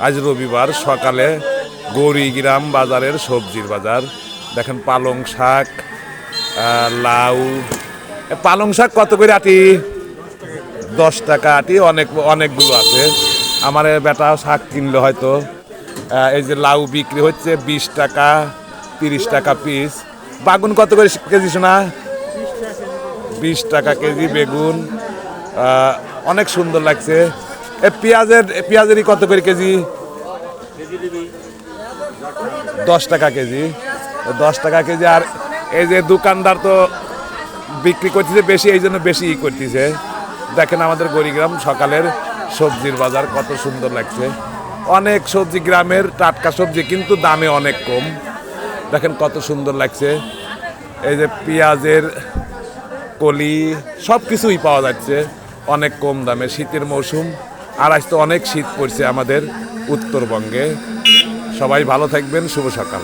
আজ রবিবার সকালে গৌরীগ্রাম বাজারের সবজির বাজার। দেখেন পালং শাক, লাউ। পালং শাক কত করে আটি? 10 টাকা আটি। অনেকগুলো আছে। আমার বেটা শাক কিনলো হয়তো। এই যে লাউ বিক্রি হচ্ছে 20 টাকা, 30 টাকা পিস। বাগুন কত করে কেজি শোনা? 20 টাকা কেজি বেগুন। অনেক সুন্দর লাগছে। পেঁয়াজেরই কত করে কেজি? 10 টাকা কেজি। 10 টাকা কেজি। আর এই যে দোকানদার তো বিক্রি করতেছে বেশি, এই জন্য বেশি করতেছে। দেখেন আমাদের গৌরীগ্রাম সকালের সবজির বাজার কত সুন্দর লাগছে। অনেক সবজি, গ্রামের টাটকা সবজি, কিন্তু দামে অনেক কম। দেখেন কত সুন্দর লাগছে। এই যে পেঁয়াজের কলি, সব কিছুই পাওয়া যাচ্ছে অনেক কম দামে। শীতের মৌসুম, আর আজ তো অনেক শীত পড়ছে আমাদের উত্তরবঙ্গে। সবাই ভালো থাকবেন। শুভ সকাল।